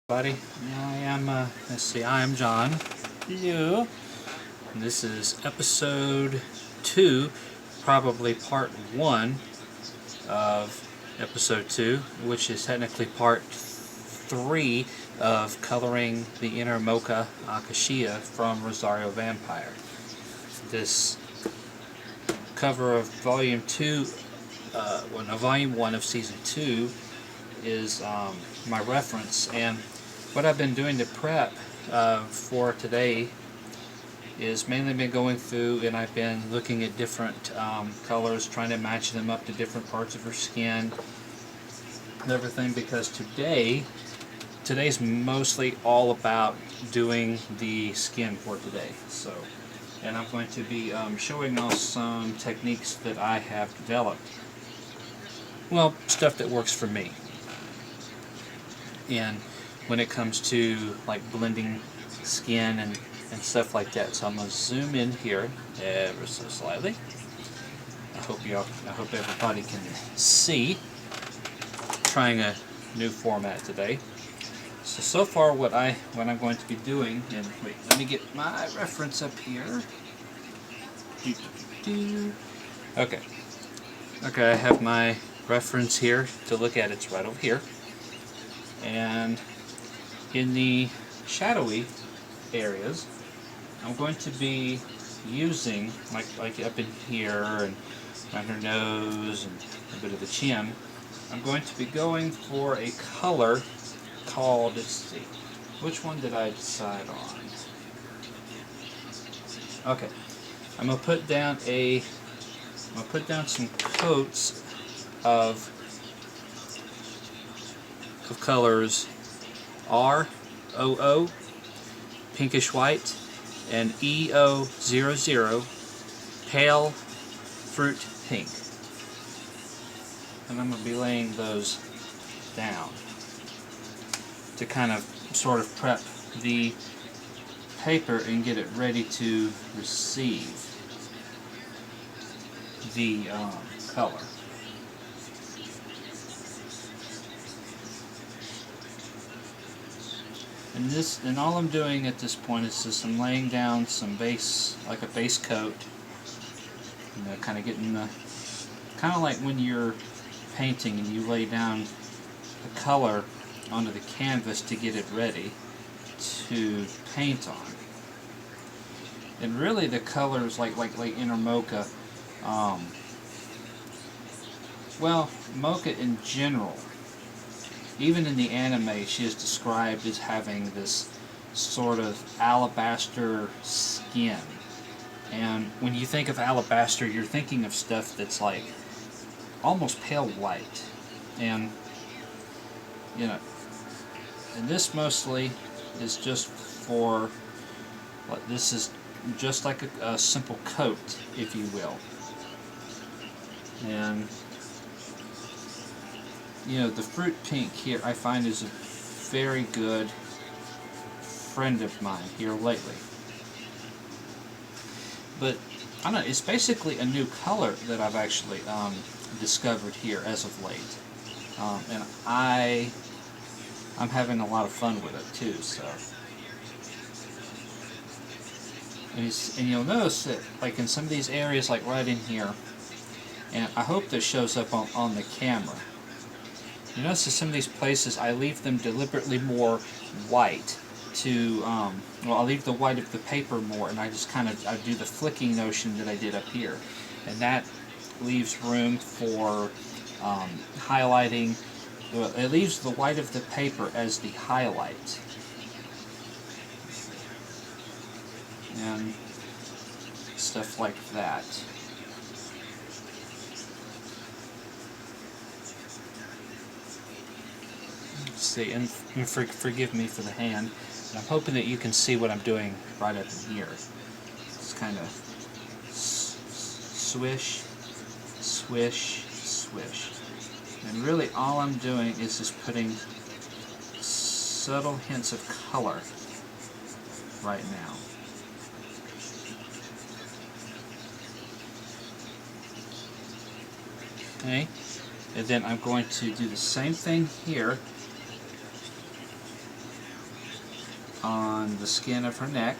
Buddy, let's see, I am John. Hello. And this is episode 2, probably part 1 of episode 2, which is technically part 3 of coloring the inner MOKA Akashia from Rosario Vampire. This cover of volume 2, volume 1 of season 2 is my reference, and what I've been doing to prep for today is mainly been going through and I've been looking at different colors, trying to match them up to different parts of her skin and everything, because today's mostly all about doing the skin for today. So, and I'm going to be showing off some techniques that I have developed. Well, stuff that works for me. And when it comes to like blending skin and stuff like that. So I'm going to zoom in here ever so slightly. I hope everybody can see. Trying a new format today. So far what I'm going to be doing, and wait, let me get my reference up here. Okay. Okay, I have my reference here to look at. It's right over here. And in the shadowy areas, I'm going to be using, like up in here and around her nose and a bit of the chin, I'm going to be going for a color called, let's see, which one did I decide on? Okay, I'm going to put down some coats of colors ROO, pinkish white, and EO00, pale fruit pink. And I'm going to be laying those down to kind of sort of prep the paper and get it ready to receive the color. And all I'm doing at this point is just I'm laying down some base, like a base coat. You know, kind of getting the, kind of like when you're painting and you lay down the color onto the canvas to get it ready to paint on. And really the colors like inner MOKA, well, MOKA in general, even in the anime, she is described as having this sort of alabaster skin. And when you think of alabaster, you're thinking of stuff that's like almost pale white. And, you know, and this mostly is just for, this is just like a simple coat, if you will. And you know, the fruit pink here I find is a very good friend of mine here lately. But I don't know, it's basically a new color that I've actually discovered here as of late. And I'm having a lot of fun with it too, so. And you'll notice that like in some of these areas, like right in here, and I hope this shows up on the camera. You notice that some of these places I leave them deliberately more white to, well, I leave the white of the paper more, and I just kind of, I do the flicking notion that I did up here. And that leaves room for highlighting, it leaves the white of the paper as the highlight. And stuff like that. See, and forgive me for the hand, but I'm hoping that you can see what I'm doing right up in here. It's kind of swish, swish, swish. And really all I'm doing is just putting subtle hints of color right now. Okay, and then I'm going to do the same thing here on the skin of her neck.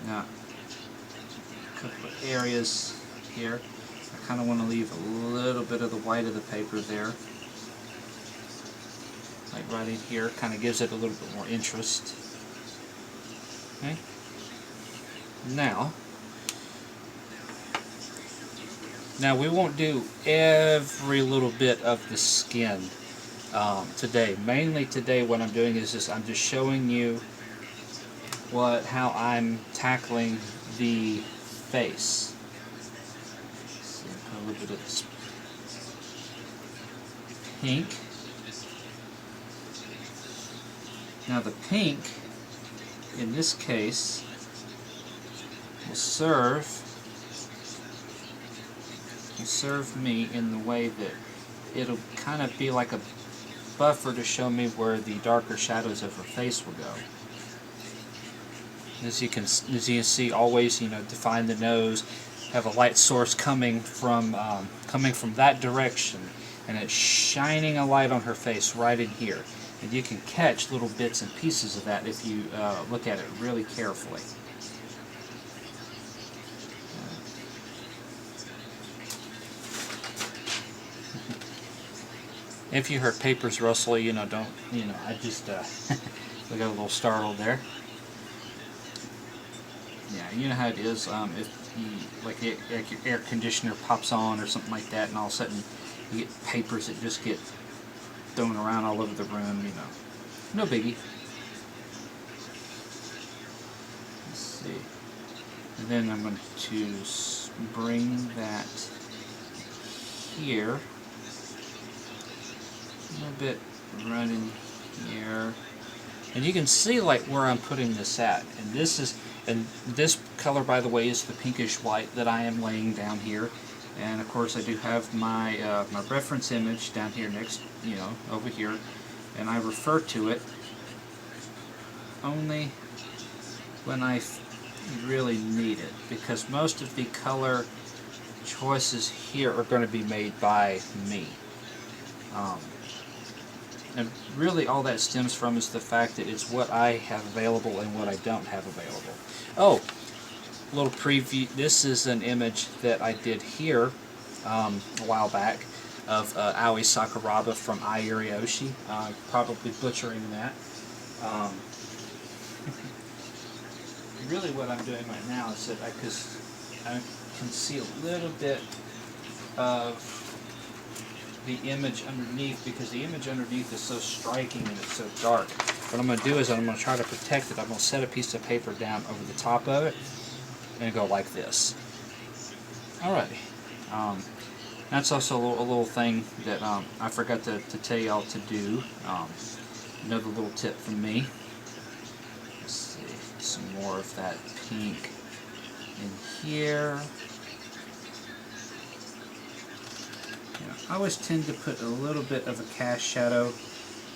Now, a couple of areas here. I kind of want to leave a little bit of the white of the paper there. Like right in here, kind of gives it a little bit more interest. Okay. Now we won't do every little bit of the skin today. Mainly today what I'm doing is just I'm just showing you how I'm tackling the face. So put a little bit of this pink. Now the pink in this case will serve me in the way that it'll kind of be like a buffer to show me where the darker shadows of her face will go. As you can see, always define the nose, have a light source coming from that direction, and it's shining a light on her face right in here. And you can catch little bits and pieces of that if you look at it really carefully. If you heard papers rustle, I just we got a little startled there. Yeah, you know how it is. If like your air conditioner pops on or something like that, and all of a sudden you get papers that just get thrown around all over the room. No biggie. Let's see. And then I'm going to bring that here. A little bit right in here, and you can see like where I'm putting this at. And this color, by the way, is the pinkish white that I am laying down here. And of course, I do have my my reference image down here next, over here, and I refer to it only when I really need it, because most of the color choices here are going to be made by me. And really all that stems from is the fact that it's what I have available and what I don't have available. Oh, a little preview. This is an image that I did here a while back of Aoi Sakuraba from Airyoshi. Probably butchering that. Really what I'm doing right now is that because I can see a little bit of the image underneath, because the image underneath is so striking and it's so dark. What I'm going to do is I'm going to try to protect it. I'm going to set a piece of paper down over the top of it and go like this. Alrighty. That's also a little thing that I forgot to tell y'all to do. Another little tip from me. Let's see, some more of that pink in here. I always tend to put a little bit of a cast shadow,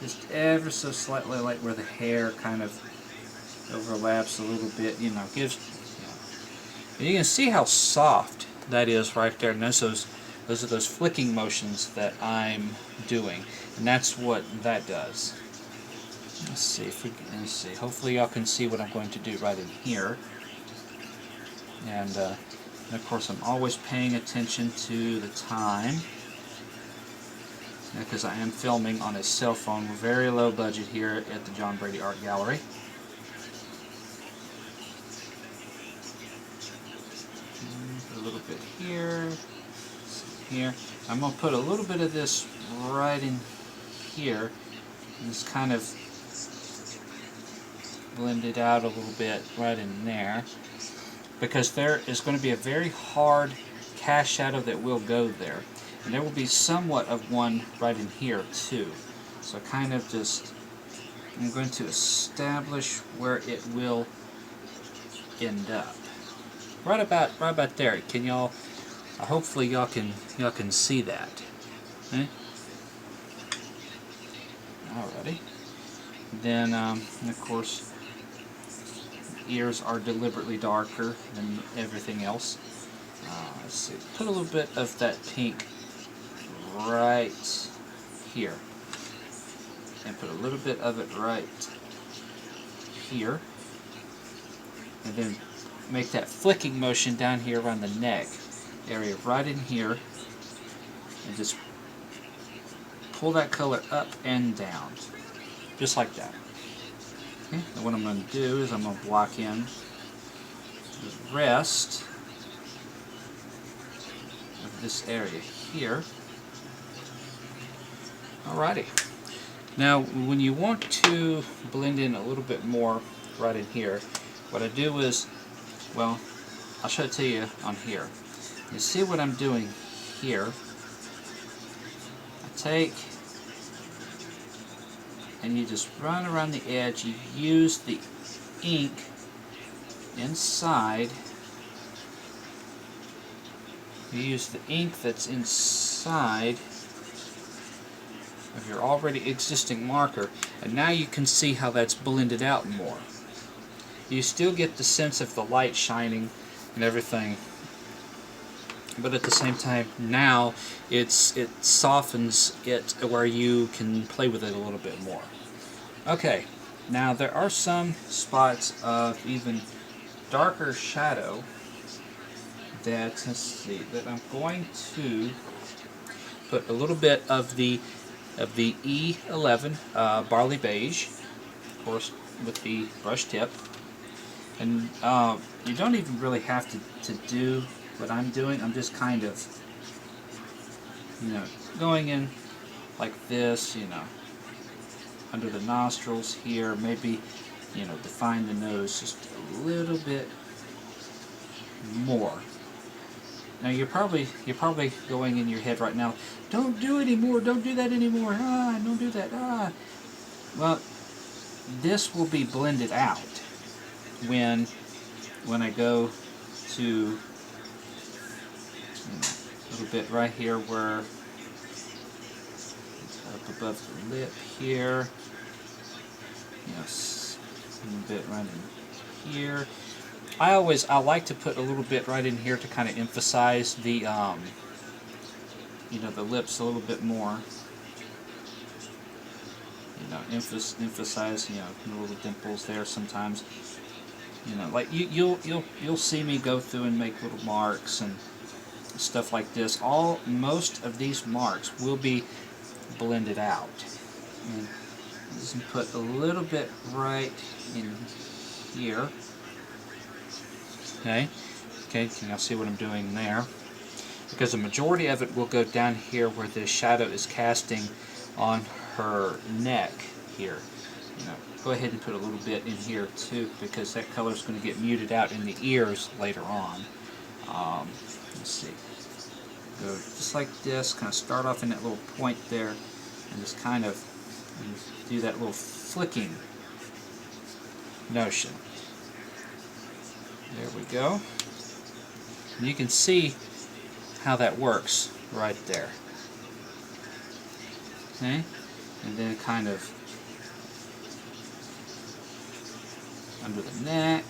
just ever so slightly, like where the hair kind of overlaps a little bit, gives. And you can see how soft that is right there, and those are those flicking motions that I'm doing, and that's what that does. Let's see if we can see. Hopefully, y'all can see what I'm going to do right in here, and of course, I'm always paying attention to the time. Because I am filming on a cell phone, very low budget here at the John Brady Art Gallery. Put a little bit here, here. I'm going to put a little bit of this right in here, and just kind of blend it out a little bit right in there, because there is going to be a very hard cast shadow that will go there. And there will be somewhat of one right in here too. So kind of just, I'm going to establish where it will end up. Right about there. Can y'all? Hopefully y'all can see that. Okay? Alrighty. Then of course, ears are deliberately darker than everything else. Let's see. Put a little bit of that pink right here. and put a little bit of it right here, and then make that flicking motion down here around the neck area, right in here, and just pull that color up and down, just like that. Okay. And what I'm going to do is I'm going to block in the rest of this area here. Alrighty. Now, when you want to blend in a little bit more right in here, what I do is, well, I'll show it to you on here. You see what I'm doing here? I take and you just run around the edge. You use the ink inside. You use the ink that's inside of your already existing marker, and now you can see how that's blended out more. You still get the sense of the light shining and everything, but at the same time now it softens it where you can play with it a little bit more. Okay, now there are some spots of even darker shadow that, let's see, that I'm going to put a little bit of the E11 Barley Beige, of course, with the brush tip. And you don't even really have to do what I'm doing. I'm just kind of, going in like this, under the nostrils here, maybe, define the nose just a little bit more. Now you're probably going in your head right now, don't do it anymore, don't do that anymore, don't do that, Well, this will be blended out when I go to a little bit right here where up above the lip here, a little bit right in here. I like to put a little bit right in here to kind of emphasize the the lips a little bit more. Emphasize the little dimples there sometimes. Like you'll see me go through and make little marks and stuff like this. Most of these marks will be blended out. And just put a little bit right in here. Okay, can y'all see what I'm doing there? Because the majority of it will go down here where the shadow is casting on her neck here. Go ahead and put a little bit in here too, because that color is going to get muted out in the ears later on. Let's see. Go just like this, kind of start off in that little point there, and just kind of do that little flicking notion. There we go. And you can see how that works right there. Okay? And then kind of under the neck.